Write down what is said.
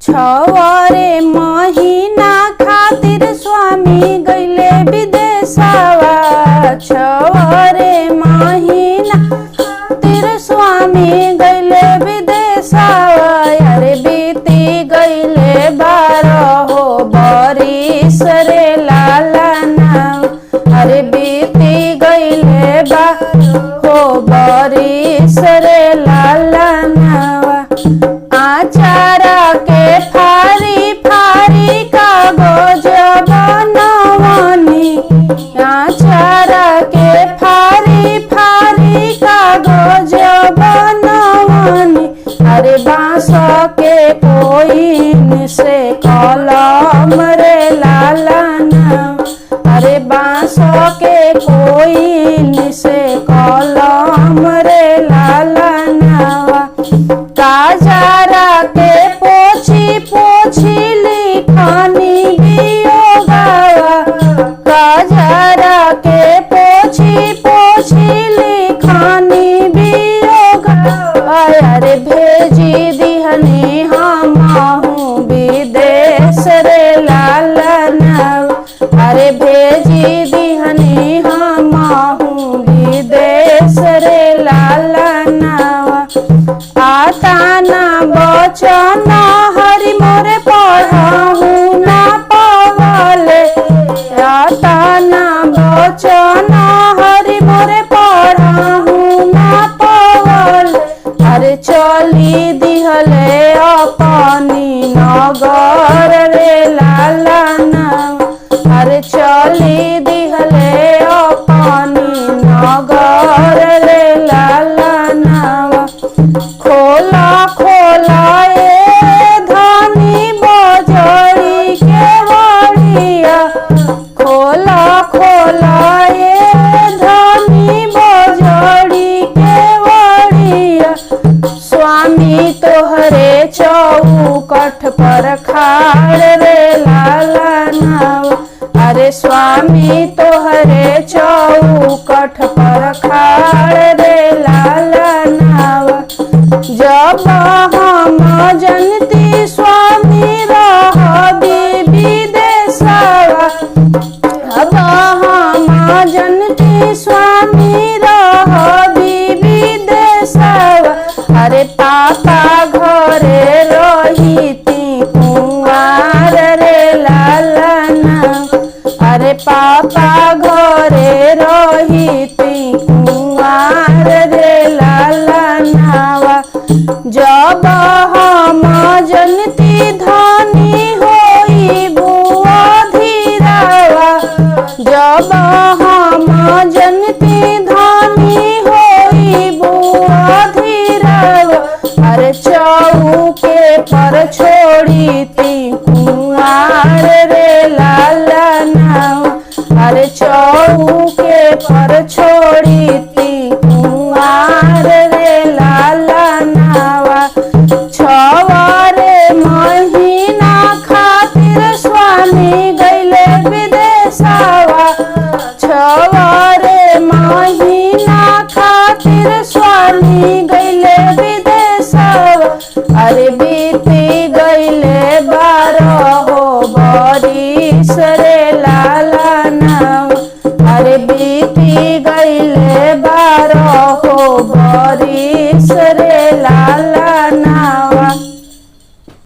छवरे महीना खातिर स्वामी गइले विदेशवा। छवरे महीना खातिर स्वामी गइले विदेशवा। अरे बीती गइले 12 बरिस रे लालना। अरे बीती गइले 12 बरिस रे लालना। आचारा के फारी फारी कागज बनवनी। आचारा के फारी फारी कागज बनवनी। अरे बांस के कोइन से कलम रे लालना। अरे बांस के कोइन से कलम रे लालना। काजरा के पोछी पोछी लिखनी बियोगावा। काजरा के पोछी पोछी लिखनी बियोगावा। अरे भेजी दिहनी हमहू विदेश रे लालना। अरे भेजी दिहनी हमहू विदेश रे लालना। आता ना बचन हरि मोरे पढ़हु ना पवले। आता ना बचन हरि मोरे पढ़हु ना पवले। अरे चली दिहले अपनी नगर रे लालना। अरे चली दिहले अपनी नगर रे लालना। खोला खोला ए धनी बजड़ी के बड़िया। खोला खोला ए धनी बजड़ी के बड़िया। स्वामी तोहरे चौकठ पर खाड़ रे लालना। अरे स्वामी तोहरे चौकठ पर खाड़ रे लालना। जब हम जनती स्वामी रहबी विदेशवा। अब हम जनती स्वामी रहबी विदेशवा। अरे पापा घरे रहिती कुंवार रे लालना। अरे पापा घरे रहिती कुंवार रे लालना। जब हम जनती धनी होई बुआ धीरावा। जब हम जनती धनी होई बुआ धीरावा। अरे चौके पर छोड़ी ती कुंवार रे लालना। अरे चौके पर छोड़ी